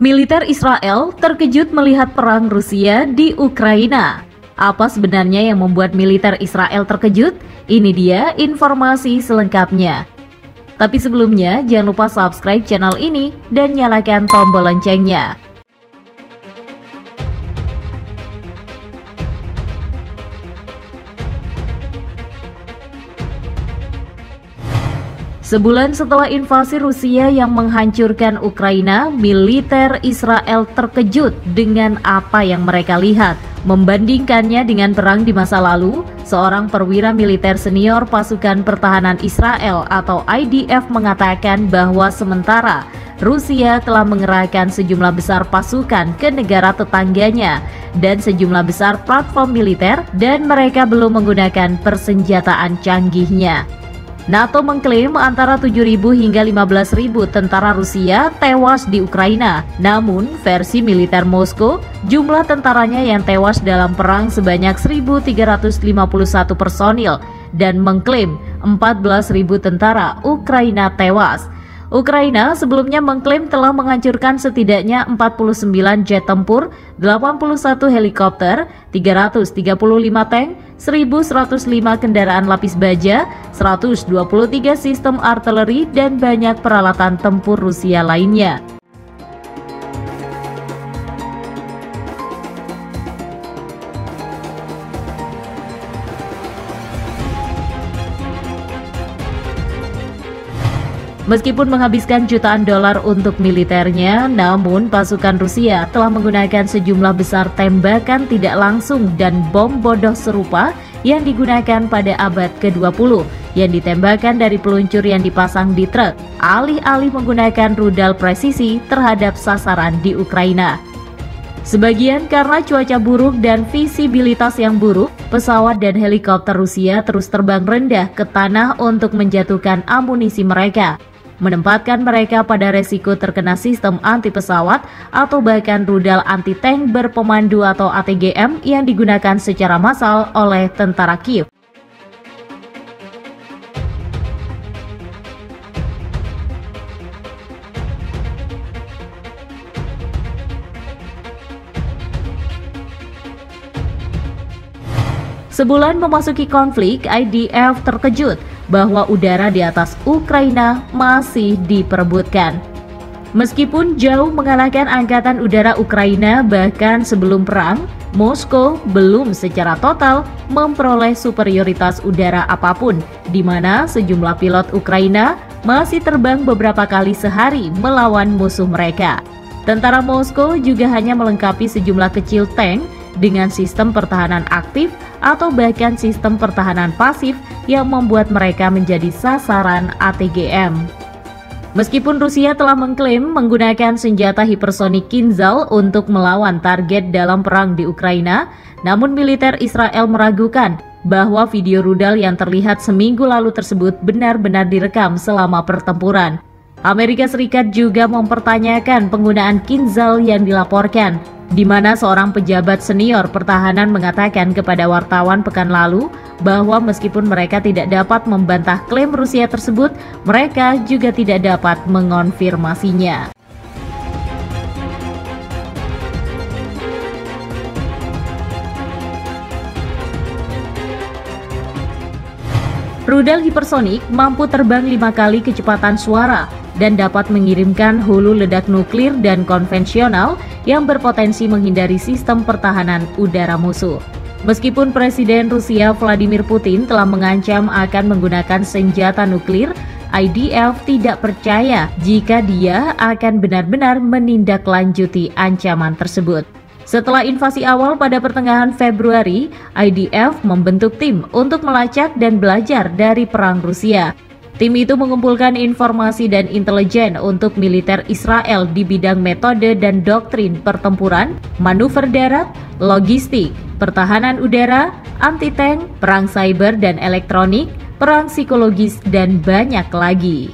Militer Israel terkejut melihat perang Rusia di Ukraina. Apa sebenarnya yang membuat militer Israel terkejut? Ini dia informasi selengkapnya. Tapi sebelumnya, jangan lupa subscribe channel ini dan nyalakan tombol loncengnya. Sebulan setelah invasi Rusia yang menghancurkan Ukraina, militer Israel terkejut dengan apa yang mereka lihat. Membandingkannya dengan perang di masa lalu, seorang perwira militer senior pasukan pertahanan Israel atau IDF mengatakan bahwa sementara Rusia telah mengerahkan sejumlah besar pasukan ke negara tetangganya dan sejumlah besar platform militer dan mereka belum menggunakan persenjataan canggihnya. NATO mengklaim antara 7.000 hingga 15.000 tentara Rusia tewas di Ukraina. Namun, versi militer Moskow, jumlah tentaranya yang tewas dalam perang sebanyak 1.351 personil dan mengklaim 14.000 tentara Ukraina tewas. Ukraina sebelumnya mengklaim telah menghancurkan setidaknya 49 jet tempur, 81 helikopter, 335 tank, 1.105 kendaraan lapis baja, 123 sistem artileri, dan banyak peralatan tempur Rusia lainnya. Meskipun menghabiskan jutaan dolar untuk militernya, namun pasukan Rusia telah menggunakan sejumlah besar tembakan tidak langsung dan bom bodoh serupa yang digunakan pada abad ke-20 yang ditembakkan dari peluncur yang dipasang di truk, alih-alih menggunakan rudal presisi terhadap sasaran di Ukraina. Sebagian karena cuaca buruk dan visibilitas yang buruk, pesawat dan helikopter Rusia terus terbang rendah ke tanah untuk menjatuhkan amunisi mereka, menempatkan mereka pada resiko terkena sistem anti pesawat atau bahkan rudal anti-tank berpemandu atau ATGM yang digunakan secara massal oleh tentara Kiev. Sebulan memasuki konflik, IDF terkejut bahwa udara di atas Ukraina masih diperebutkan. Meskipun jauh mengalahkan angkatan udara Ukraina bahkan sebelum perang, Moskow belum secara total memperoleh superioritas udara apapun, di mana sejumlah pilot Ukraina masih terbang beberapa kali sehari melawan musuh mereka. Tentara Moskow juga hanya melengkapi sejumlah kecil tank dengan sistem pertahanan aktif atau bahkan sistem pertahanan pasif yang membuat mereka menjadi sasaran ATGM. Meskipun Rusia telah mengklaim menggunakan senjata hipersonik Kinzhal untuk melawan target dalam perang di Ukraina, namun militer Israel meragukan bahwa video rudal yang terlihat seminggu lalu tersebut benar-benar direkam selama pertempuran. Amerika Serikat juga mempertanyakan penggunaan Kinzhal yang dilaporkan, di mana seorang pejabat senior pertahanan mengatakan kepada wartawan pekan lalu bahwa meskipun mereka tidak dapat membantah klaim Rusia tersebut, mereka juga tidak dapat mengonfirmasinya. Rudal hipersonik mampu terbang 5 kali kecepatan suara dan dapat mengirimkan hulu ledak nuklir dan konvensional yang berpotensi menghindari sistem pertahanan udara musuh. Meskipun Presiden Rusia Vladimir Putin telah mengancam akan menggunakan senjata nuklir, IDF tidak percaya jika dia akan benar-benar menindaklanjuti ancaman tersebut. Setelah invasi awal pada pertengahan Februari, IDF membentuk tim untuk melacak dan belajar dari perang Rusia. Tim itu mengumpulkan informasi dan intelijen untuk militer Israel di bidang metode dan doktrin pertempuran, manuver darat, logistik, pertahanan udara, anti-tank, perang cyber dan elektronik, perang psikologis, dan banyak lagi.